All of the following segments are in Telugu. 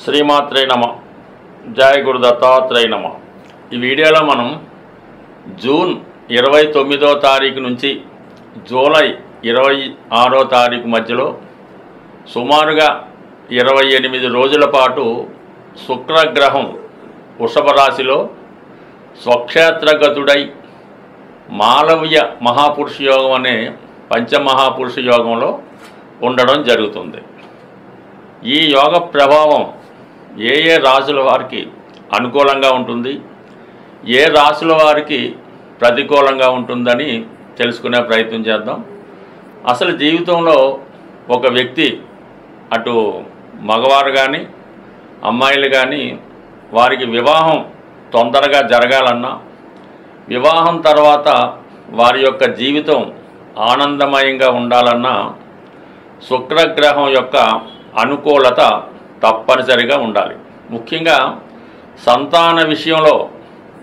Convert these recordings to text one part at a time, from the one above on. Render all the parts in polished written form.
శ్రీమాత్రే నమ. జయ గురు దత్తాత్రేయ నమ. ఈ వీడియోలో మనం జూన్ 29వ తారీఖు నుంచి జూలై 26వ తారీఖు మధ్యలో సుమారుగా 28 రోజుల పాటు శుక్రగ్రహం వృషభ రాశిలో స్వక్షేత్రగతుడై మాలవ్య మహాపురుష యోగం అనే పంచమహాపురుష యోగంలో ఉండడం జరుగుతుంది. ఈ యోగ ప్రభావం ఏ రాశుల వారికి అనుకూలంగా ఉంటుంది, ఏ రాశుల వారికి ప్రతికూలంగా ఉంటుందని తెలుసుకునే ప్రయత్నం చేద్దాం. అసలు జీవితంలో ఒక వ్యక్తి అటు మగవారు కానీ అమ్మాయిలు కానీ వారికి వివాహం తొందరగా జరగాలన్నా, వివాహం తర్వాత వారి యొక్క జీవితం ఆనందమయంగా ఉండాలన్నా శుక్రగ్రహం యొక్క అనుకూలత తప్పనిసరిగా ఉండాలి. ముఖ్యంగా సంతాన విషయంలో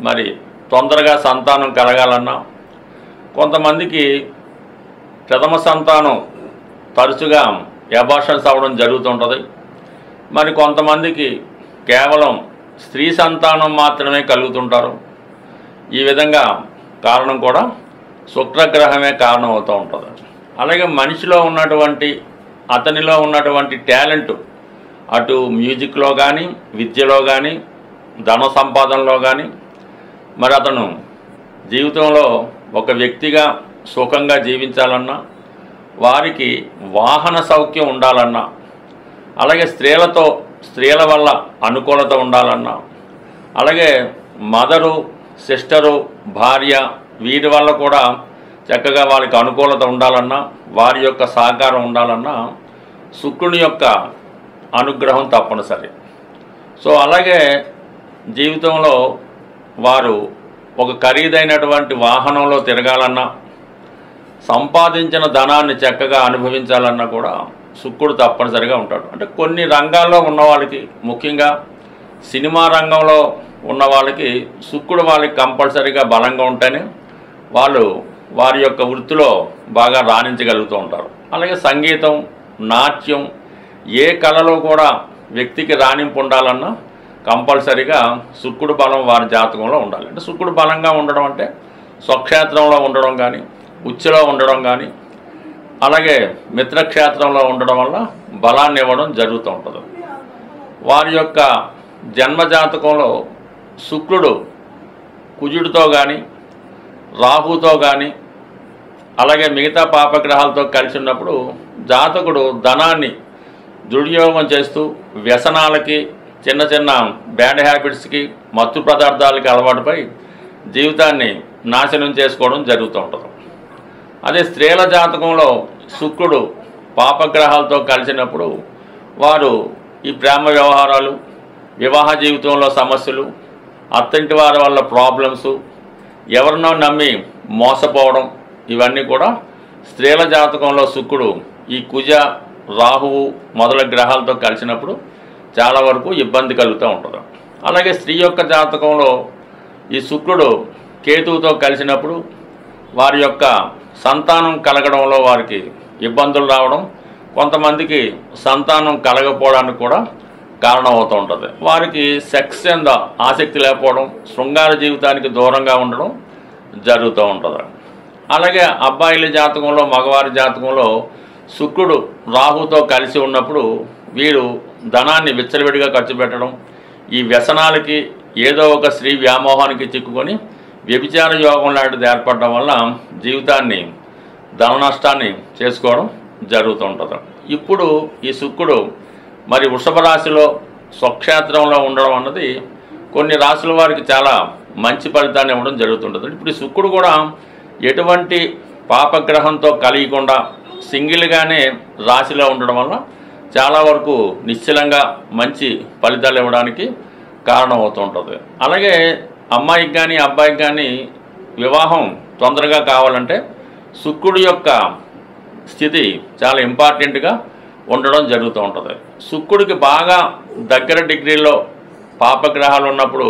మరి తొందరగా సంతానం కలగాలన్నా, కొంతమందికి ప్రథమ సంతానం తరచుగా అబార్షన్స్ అవ్వడం జరుగుతుంటుంది. మరి కొంతమందికి కేవలం స్త్రీ సంతానం మాత్రమే కలుగుతుంటారు. ఈ విధంగా కారణం కూడా శుక్రగ్రహమే కారణం అవుతూ ఉంటుంది. అలాగే మనిషిలో ఉన్నటువంటి అతనిలో ఉన్నటువంటి టాలెంట్ అటు మ్యూజిక్లో కానీ, విద్యలో కానీ, ధన సంపాదనలో కానీ, మరి అతను జీవితంలో ఒక వ్యక్తిగా సుఖంగా జీవించాలన్నా, వారికి వాహన సౌఖ్యం ఉండాలన్నా, అలాగే స్త్రీల వల్ల అనుకూలత ఉండాలన్నా, అలాగే మదరు, సిస్టరు, భార్య వీరి వల్ల కూడా చక్కగా వారికి అనుకూలత ఉండాలన్నా, వారి యొక్క సహకారం ఉండాలన్నా శుక్రుని యొక్క అనుగ్రహం తప్పనిసరి. సో అలాగే జీవితంలో వారు ఒక ఖరీదైనటువంటి వాహనంలో తిరగాలన్నా, సంపాదించిన ధనాన్ని చక్కగా అనుభవించాలన్నా కూడా శుక్రుడు తప్పనిసరిగా ఉంటాడు. అంటే కొన్ని రంగాల్లో ఉన్న వాళ్ళకి, ముఖ్యంగా సినిమా రంగంలో ఉన్న వాళ్ళకి శుక్రుడు వాళ్ళకి కంపల్సరీగా బలంగా ఉంటేనే వాళ్ళు వారి యొక్క వృత్తిలో బాగా రాణించగలుగుతూ ఉంటారు. అలాగే సంగీతం, నాట్యం, ఏ కళలో కూడా వ్యక్తికి రాణింపు ఉండాలన్నా కంపల్సరీగా శుక్రుడు బలం వారి జాతకంలో ఉండాలి. అంటే శుక్రుడు బలంగా ఉండడం అంటే స్వక్షేత్రంలో ఉండడం కానీ, ఉచ్చులో ఉండడం కానీ, అలాగే మిత్రక్షేత్రంలో ఉండడం వల్ల బలాన్ని ఇవ్వడం జరుగుతూ ఉంటుంది. వారి యొక్క జన్మజాతకంలో శుక్రుడు కుజుడితో కానీ, రాహుతో కానీ, అలాగే మిగతా పాపగ్రహాలతో కలిసి ఉన్నప్పుడు జాతకుడు ధనాన్ని దుర్యోగం చేస్తూ వ్యసనాలకి, చిన్న చిన్న బ్యాడ్ హ్యాబిట్స్కి, మత్తు పదార్థాలకి అలవాటుపై జీవితాన్ని నాశనం చేసుకోవడం జరుగుతూ ఉంటుంది. అదే స్త్రీల జాతకంలో శుక్రుడు పాపగ్రహాలతో కలిసినప్పుడు వారు ఈ ప్రేమ వ్యవహారాలు, వివాహ జీవితంలో సమస్యలు, అత్తంటి వారి వల్ల ప్రాబ్లమ్స్, ఎవరినో నమ్మి మోసపోవడం, ఇవన్నీ కూడా స్త్రీల జాతకంలో శుక్రుడు ఈ కుజ, రాహువు మొదల గ్రహాలతో కలిసినప్పుడు చాలా వరకు ఇబ్బంది కలుగుతూ ఉంటుంది. అలాగే స్త్రీ యొక్క జాతకంలో ఈ శుక్రుడు కేతువుతో కలిసినప్పుడు వారి యొక్క సంతానం కలగడంలో వారికి ఇబ్బందులు రావడం, కొంతమందికి సంతానం కలగపోవడానికి కూడా కారణం అవుతూ ఉంటుంది. వారికి సెక్స్ మీద ఆసక్తి లేకపోవడం, శృంగార జీవితానికి దూరంగా ఉండడం జరుగుతూ ఉంటుంది. అలాగే అబ్బాయిల జాతకంలో, మగవారి జాతకంలో శుక్రుడు రాహుతో కలిసి ఉన్నప్పుడు వీరు ధనాన్ని విచ్చలవిడిగా ఖర్చు పెట్టడం, ఈ వ్యసనాలకి, ఏదో ఒక స్త్రీ వ్యామోహానికి చిక్కుకొని వ్యభిచార యోగం లాంటిది ఏర్పడడం వల్ల జీవితాన్ని, ధన నష్టాన్ని చేసుకోవడం జరుగుతూ ఉంటుంది. ఇప్పుడు ఈ శుక్రుడు మరి వృషభ రాశిలో స్వక్షేత్రంలో ఉండడం అన్నది కొన్ని రాశుల వారికి చాలా మంచి ఫలితాన్ని ఇవ్వడం జరుగుతుంటుంది. ఇప్పుడు ఈ శుక్రుడు కూడా ఎటువంటి పాపగ్రహంతో కలిగకుండా సింగిల్గానే రాశిలో ఉండడం వల్ల చాలా వరకు నిశ్చలంగా మంచి ఫలితాలు ఇవ్వడానికి కారణం అవుతూ ఉంటుంది. అలాగే అమ్మాయికి కానీ అబ్బాయికి కానీ వివాహం తొందరగా కావాలంటే శుక్రుడి యొక్క స్థితి చాలా ఇంపార్టెంట్గా ఉండడం జరుగుతూ ఉంటుంది. శుక్రుడికి బాగా దగ్గర డిగ్రీలో పాపగ్రహాలు ఉన్నప్పుడు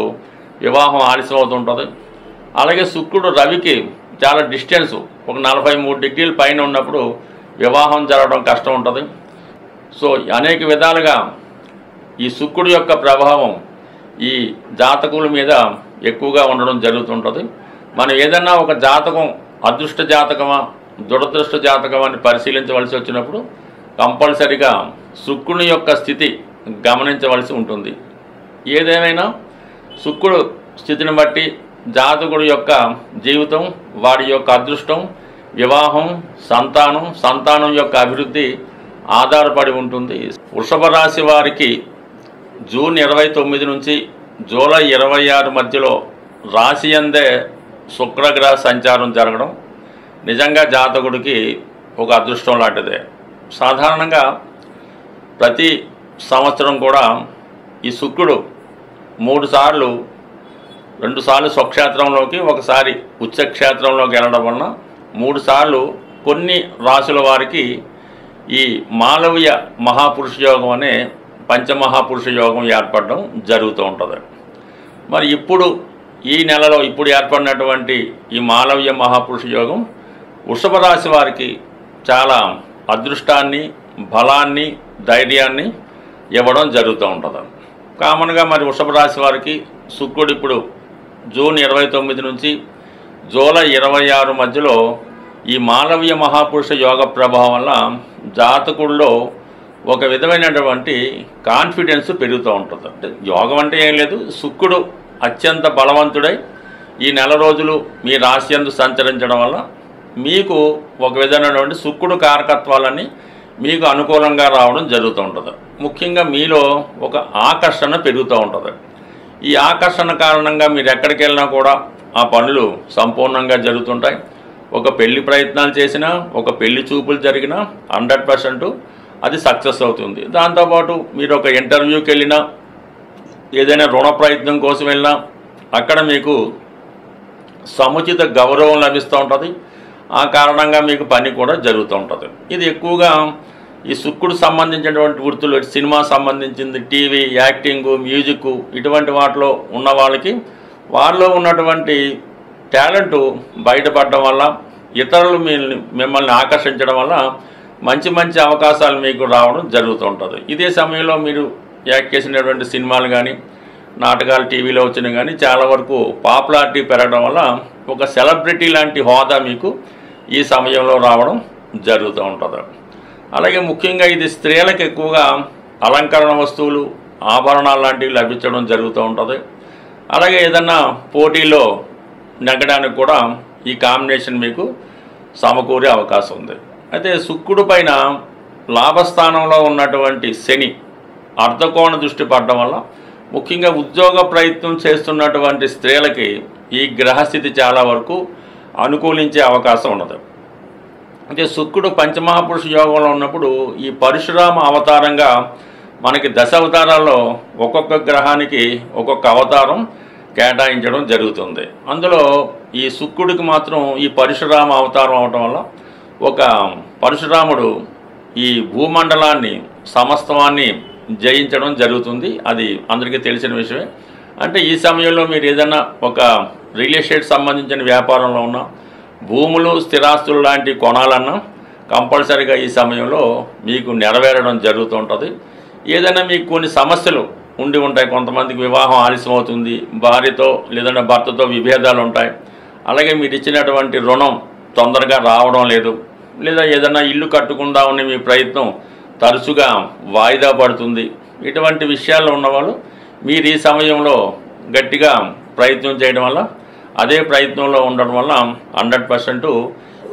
వివాహం ఆలస్యం అవుతుంటుంది. అలాగే శుక్రుడు రవికి చాలా డిస్టెన్స్, ఒక 43 డిగ్రీల పైన ఉన్నప్పుడు వివాహం జరగడం కష్టం ఉంటుంది. సో అనేక విధాలుగా ఈ శుక్రుడి యొక్క ప్రభావం ఈ జాతకుల మీద ఎక్కువగా ఉండడం జరుగుతుంటుంది. మనం ఏదన్నా ఒక జాతకం అదృష్ట జాతకమా దురదృష్ట జాతకమా అని పరిశీలించవలసి వచ్చినప్పుడు కంపల్సరిగా శుక్రుని యొక్క స్థితి గమనించవలసి ఉంటుంది. ఏదేమైనా శుక్రుడు స్థితిని బట్టి జాతకుడి యొక్క జీవితం, వాడి యొక్క అదృష్టం, వివాహం, సంతానం యొక్క అభివృద్ధి ఆధారపడి ఉంటుంది. వృషభ రాశి వారికి జూన్ 29 నుంచి జూలై 26 మధ్యలో రాశి అందే శుక్రగ్రహ సంచారం జరగడం నిజంగా జాతకుడికి ఒక అదృష్టం లాంటిదే. సాధారణంగా ప్రతి సంవత్సరం కూడా ఈ శుక్రుడు 3 సార్లు, 2 సార్లు స్వక్షేత్రంలోకి, ఒకసారి ఉచ్చక్షేత్రంలోకి వెళ్ళడం వలన 3 సార్లు కొన్ని రాశుల వారికి ఈ మాలవ్య మహాపురుష యోగం అనే పంచమహాపురుష యోగం ఏర్పడడం జరుగుతూ ఉంటుంది. మరి ఇప్పుడు ఈ నెలలో ఏర్పడినటువంటి ఈ మాలవ్య మహాపురుష యోగం వృషభ రాశి వారికి చాలా అదృష్టాన్ని, బలాన్ని, ధైర్యాన్ని ఇవ్వడం జరుగుతూ ఉంటుంది. కామన్గా మరి వృషభ రాశి వారికి శుక్రుడు ఇప్పుడు జూన్ 29 నుంచి జూలై 26 మధ్యలో ఈ మాలవ్య మహాపురుష యోగ ప్రభావం వల్ల జాతకుల్లో ఒక విధమైనటువంటి కాన్ఫిడెన్స్ పెరుగుతూ ఉంటుంది. అంటే యోగం అంటే ఏం లేదు, శుక్రుడు అత్యంత బలవంతుడై ఈ నెల రోజులు మీ రాశి యందు సంచరించడం వల్ల మీకు ఒక విధమైనటువంటి శుక్రుడు కారకత్వాలన్నీ మీకు అనుకూలంగా రావడం జరుగుతూ ఉంటుంది. ముఖ్యంగా మీలో ఒక ఆకర్షణ పెరుగుతూ ఉంటుంది. ఈ ఆకర్షణ కారణంగా మీరు ఎక్కడికి వెళ్ళినా కూడా ఆ పనులు సంపూర్ణంగా జరుగుతుంటాయి. ఒక పెళ్లి ప్రయత్నాలు చేసినా, ఒక పెళ్లి చూపులు జరిగినా 100% అది సక్సెస్ అవుతుంది. దాంతోపాటు మీరు ఒక ఇంటర్వ్యూకి వెళ్ళినా, ఏదైనా రుణ ప్రయత్నం కోసం వెళ్ళినా అక్కడ మీకు సముచిత గౌరవం లభిస్తూ ఉంటుంది. ఆ కారణంగా మీకు పని కూడా జరుగుతూ ఉంటుంది. ఇది ఎక్కువగా ఈ శుక్రుడు సంబంధించినటువంటి వృత్తులు, సినిమా సంబంధించింది, టీవీ, యాక్టింగు, మ్యూజిక్, ఇటువంటి వాటిలో ఉన్న వాళ్ళకి వారిలో ఉన్నటువంటి టాలెంటు బయటపడడం వల్ల, ఇతరులు మిమ్మల్ని ఆకర్షించడం వల్ల మంచి అవకాశాలు మీకు రావడం జరుగుతూ ఉంటుంది. ఇదే సమయంలో మీరు యాక్ట్ చేసినటువంటి సినిమాలు కానీ, నాటకాలు టీవీలో వచ్చినా కానీ చాలా వరకు పాపులారిటీ పెరగడం వల్ల ఒక సెలబ్రిటీ లాంటి హోదా మీకు ఈ సమయంలో రావడం జరుగుతూ ఉంటుంది. అలాగే ముఖ్యంగా ఇది స్త్రీలకు ఎక్కువగా అలంకరణ వస్తువులు, ఆభరణాలు లాంటివి లభించడం జరుగుతూ ఉంటుంది. అలాగే ఏదన్నా పోటీలో నెగ్గడానికి కూడా ఈ కాంబినేషన్ మీకు సమకూరే అవకాశం ఉంది. అయితే శుక్రుడు పైన లాభస్థానంలో ఉన్నటువంటి శని అర్ధకోణ దృష్టి పడడం వల్ల ముఖ్యంగా ఉద్యోగ ప్రయత్నం చేస్తున్నటువంటి స్త్రీలకి ఈ గ్రహస్థితి చాలా వరకు అనుకూలించే అవకాశం ఉన్నది. అంటే శుక్రుడు పంచమహాపురుష యోగంలో ఉన్నప్పుడు ఈ పరశురామ అవతారంగా మనకి 10 అవతారాల్లో ఒక్కొక్క గ్రహానికి ఒక్కొక్క అవతారం కేటాయించడం జరుగుతుంది. అందులో ఈ శుక్రుడికి మాత్రం ఈ పరశురామ అవతారం అవటం వల్ల ఒక పరశురాముడు ఈ భూమండలాన్ని, సమస్తవాన్ని జయించడం జరుగుతుంది. అది అందరికీ తెలిసిన విషయమే. అంటే ఈ సమయంలో మీరు ఏదైనా ఒక రియల్ ఎస్టేట్ సంబంధించిన వ్యాపారంలో ఉన్న భూములు, స్థిరాస్తులు లాంటి కొనాలన్నా కంపల్సరీగా ఈ సమయంలో మీకు నెరవేరడం జరుగుతూ ఉంటుంది. ఏదైనా మీకు కొన్ని సమస్యలు ఉండి ఉంటాయి. కొంతమందికి వివాహం ఆలస్యం అవుతుంది, భార్యతో లేదంటే భర్తతో విభేదాలు ఉంటాయి. అలాగే మీరు ఇచ్చినటువంటి రుణం తొందరగా రావడం లేదు, లేదా ఏదైనా ఇల్లు కట్టుకుందామని మీ ప్రయత్నం తరచుగా వాయిదా పడుతుంది. ఇటువంటి విషయాల్లో ఉన్నవాళ్ళు మీరు ఈ సమయంలో గట్టిగా ప్రయత్నం చేయడం వల్ల, అదే ప్రయత్నంలో ఉండడం వల్ల 100%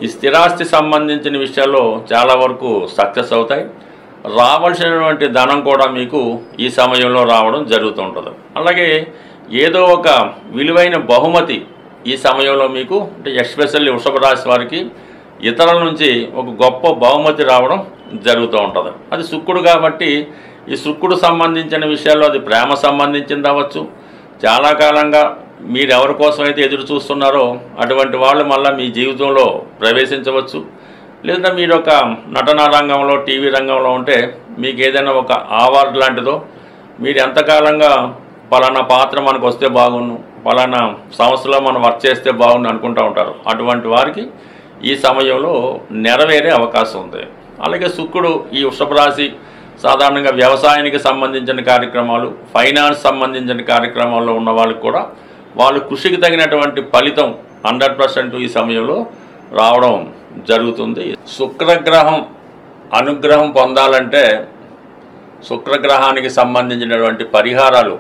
ఈ స్థిరాస్తి సంబంధించిన విషయాల్లో చాలా వరకు సక్సెస్ అవుతాయి. రావాల్సినటువంటి ధనం కూడా మీకు ఈ సమయంలో రావడం జరుగుతుంటుంది. అలాగే ఏదో ఒక విలువైన బహుమతి ఈ సమయంలో మీకు, అంటే ఎస్పెషల్లీ వృషభ రాశి వారికి ఇతరుల నుంచి ఒక గొప్ప బహుమతి రావడం జరుగుతూ ఉంటుంది. అది శుక్రుడు కాబట్టి ఈ శుక్రుడు సంబంధించిన విషయాల్లో అది ప్రేమ సంబంధించింది అవ్వచ్చు, చాలా కాలంగా మీరు ఎవరి కోసమైతే ఎదురు చూస్తున్నారో అటువంటి వాళ్ళు మళ్ళీ మీ జీవితంలో ప్రవేశించవచ్చు. లేదా మీరు ఒక నటనా రంగంలో, టీవీ రంగంలో ఉంటే మీకు ఏదైనా ఒక అవార్డు లాంటిదో, మీరు ఎంతకాలంగా పలానా పాత్ర మనకు వస్తే బాగుండు, పలానా సంస్థలో మనం వర్క్ చేస్తే బాగుండు అనుకుంటూ ఉంటారు. అటువంటి వారికి ఈ సమయంలో నెరవేరే అవకాశం ఉంది. అలాగే శుక్రుడు ఈ వృషభ రాశి సాధారణంగా వ్యవసాయానికి సంబంధించిన కార్యక్రమాలు, ఫైనాన్స్ సంబంధించిన కార్యక్రమాల్లో ఉన్న వాళ్ళకి కూడా వాళ్ళు కృషికి తగినటువంటి ఫలితం 100% ఈ సమయంలో రావడం జరుగుతుంది. శుక్రగ్రహం అనుగ్రహం పొందాలంటే శుక్రగ్రహానికి సంబంధించినటువంటి పరిహారాలు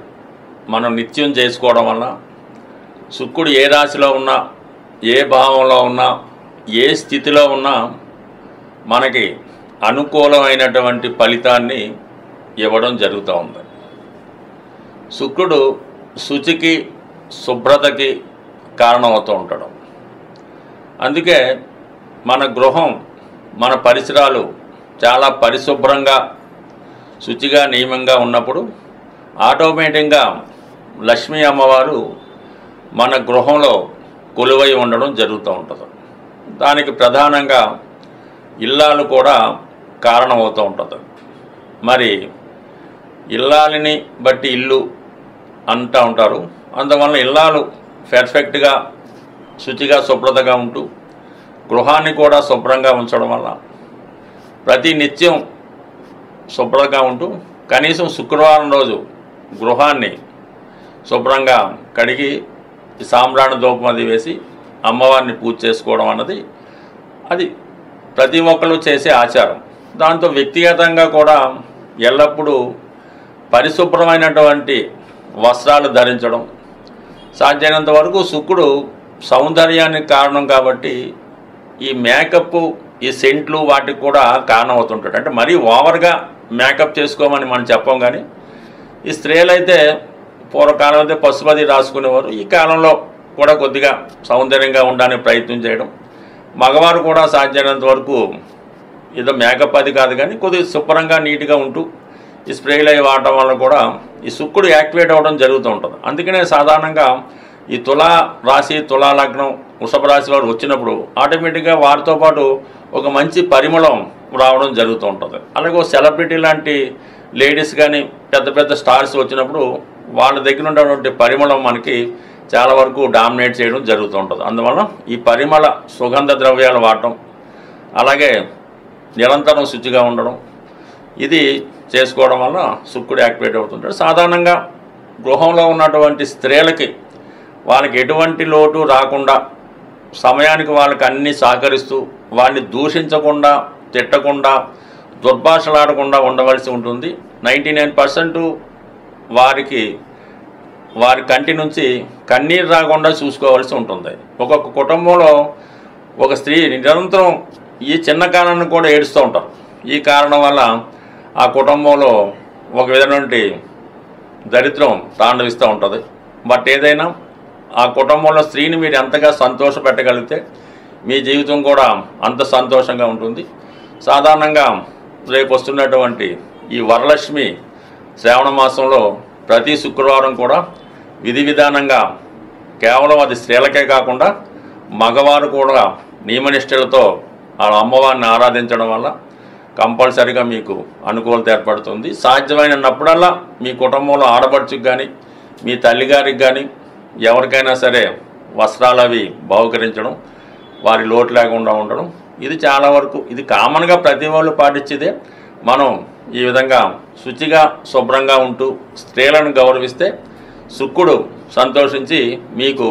మనం నిత్యం చేసుకోవడం వల్ల శుక్రుడు ఏ రాశిలో ఉన్నా, ఏ భావంలో ఉన్నా, ఏ స్థితిలో ఉన్నా మనకి అనుకూలమైనటువంటి ఫలితాన్ని ఇవ్వడం జరుగుతూ ఉంది. శుక్రుడు శుచికి, శుభ్రతకి కారణమవుతూ ఉంటాడు. అందుకే మన గృహం, మన పరిసరాలు చాలా పరిశుభ్రంగా, శుచిగా, నియమంగా ఉన్నప్పుడు ఆటోమేటిక్గా లక్ష్మీ అమ్మవారు మన గృహంలో కొలువై ఉండడం జరుగుతూ ఉంటుంది. దానికి ప్రధానంగా ఇల్లాలు కూడా కారణమవుతూ ఉంటుంది. మరి ఇల్లాలిని బట్టి ఇల్లు అంటూ ఉంటారు. అందువల్ల ఇల్లాలు పర్ఫెక్ట్గా, శుచిగా, శుభ్రతగా ఉంటూ గృహాన్ని కూడా శుభ్రంగా ఉంచడం వల్ల ప్రతి నిత్యం శుభ్రంగా ఉంటూ కనీసం శుక్రవారం రోజు గృహాన్ని శుభ్రంగా కడిగి సాంబ్రాణి ధూపం అది వేసి అమ్మవారిని పూజ చేసుకోవడం అన్నది అది ప్రతి ఒక్కరు చేసే ఆచారం. దాంతో వ్యక్తిగతంగా కూడా ఎల్లప్పుడూ పరిశుభ్రమైనటువంటి వస్త్రాలు ధరించడం, సాధ్యమైనంత వరకు శుక్రుడు సౌందర్యానికి కారణం కాబట్టి ఈ మేకప్, ఈ సెంట్లు వాటికి కూడా కారణం అవుతుంటాడు. అంటే మరీ ఓవర్గా మేకప్ చేసుకోమని మనం చెప్పం, కానీ ఈ స్త్రీలైతే పూర్వకాలం అయితే పసుపది రాసుకునేవారు. ఈ కాలంలో కూడా కొద్దిగా సౌందర్యంగా ఉండడానికి ప్రయత్నం చేయడం. మగవారు కూడా సాధ్యమైనంత వరకు ఏదో మేకప్ అది కాదు కానీ కొద్దిగా శుభ్రంగా, నీట్గా ఉంటూ ఈ స్ప్రేలు అవి వాడటం వల్ల కూడా ఈ శుక్రుడు యాక్టివేట్ అవ్వడం జరుగుతూ ఉంటుంది. అందుకనే సాధారణంగా ఈ తులా రాశి, తులా లగ్నం, వృషభ రాశి వారు వచ్చినప్పుడు ఆటోమేటిక్గా వారితో పాటు ఒక మంచి పరిమళం రావడం జరుగుతూ ఉంటుంది. అలాగే సెలబ్రిటీ లాంటి లేడీస్ కానీ పెద్ద పెద్ద స్టార్స్ వచ్చినప్పుడు వాళ్ళ దగ్గర ఉన్నటువంటి పరిమళం మనకి చాలా వరకు డామినేట్ చేయడం జరుగుతూ ఉంటుంది. అందువల్ల ఈ పరిమళ సుగంధ ద్రవ్యాలు వాడటం, అలాగే నిరంతరం శుచిగా ఉండడం, ఇది చేసుకోవడం వల్ల శుక్రుడు యాక్టివేట్ అవుతుంటాడు. సాధారణంగా గృహంలో ఉన్నటువంటి స్త్రీలకి వాళ్ళకి ఎటువంటి లోటు రాకుండా సమయానికి వాళ్ళకి అన్నీ సహకరిస్తూ వాళ్ళని దూషించకుండా, తిట్టకుండా, దుర్భాషలాడకుండా ఉండవలసి ఉంటుంది. 99% వారి కంటి నుంచి కన్నీరు రాకుండా చూసుకోవాల్సి ఉంటుంది. ఒక్కొక్క కుటుంబంలో ఒక స్త్రీ నిరంతరం ఈ చిన్న కారణాన్ని కూడా ఏడుస్తూ ఉంటారు. ఈ కారణం వల్ల ఆ కుటుంబంలో ఒక విధమైనటువంటి దరిద్రం తాండవిస్తూ ఉంటుంది. బట్ ఏదైనా ఆ కుటుంబంలో స్త్రీని మీరు ఎంతగా సంతోష పెట్టగలిగితే మీ జీవితం కూడా అంత సంతోషంగా ఉంటుంది. సాధారణంగా రేపు వస్తున్నటువంటి ఈ వరలక్ష్మి శ్రావణ మాసంలో ప్రతి శుక్రవారం కూడా విధి విధానంగా కేవలం అది స్త్రీలకే కాకుండా మగవారు కూడా నియమనిష్టలతో ఆ అమ్మవారిని ఆరాధించడం వల్ల కంపల్సరీగా మీకు అనుకూలత ఏర్పడుతుంది. సాధ్యమైనప్పుడల్లా మీ కుటుంబంలో ఆడపడుచుకు కానీ, మీ తల్లిగారికి కానీ, ఎవరికైనా సరే వస్త్రాలు అవి బహుకరించడం, వారి లోటు లేకుండా ఉండడం, ఇది చాలా వరకు ఇది కామన్గా ప్రతి వాళ్ళు పాటించేదే. మనం ఈ విధంగా శుచిగా, శుభ్రంగా ఉంటూ స్త్రీలను గౌరవిస్తే శుక్రుడు సంతోషించి మీకు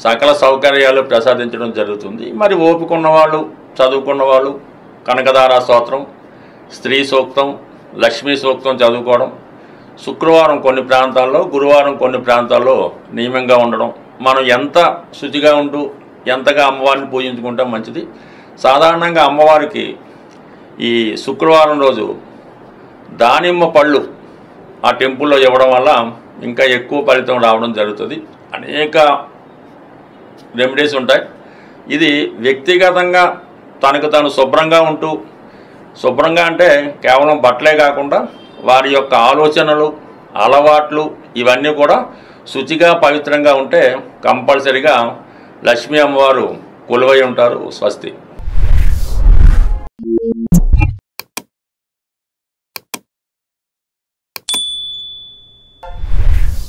సకల సౌకర్యాలు ప్రసాదించడం జరుగుతుంది. మరి ఓపిక ఉన్నవాళ్ళు, చదువుకున్న వాళ్ళు కనకదార స్తోత్రం, స్త్రీ సూక్తం, లక్ష్మీ సూక్తం చదువుకోవడం, శుక్రవారం కొన్ని ప్రాంతాల్లో, గురువారం కొన్ని ప్రాంతాల్లో నియమంగా ఉండడం, మనం ఎంత శుచిగా ఉంటూ ఎంతగా అమ్మవారిని పూజించుకుంటాం మంచిది. సాధారణంగా అమ్మవారికి ఈ శుక్రవారం రోజు దానిమ్మ పళ్ళు ఆ టెంపుల్లో ఇవ్వడం వల్ల ఇంకా ఎక్కువ ఫలితం రావడం జరుగుతుంది. అనేక రెమెడీస్ ఉంటాయి. ఇది వ్యక్తిగతంగా తనకు తాను శుభ్రంగా ఉంటూ, శుభ్రంగా అంటే కేవలం బట్టలే కాకుండా వారి యొక్క ఆలోచనలు, అలవాట్లు ఇవన్నీ కూడా శుచిగా, పవిత్రంగా ఉంటే కంపల్సరిగా లక్ష్మీ అమ్మవారు కొలువై ఉంటారు. స్వస్తి.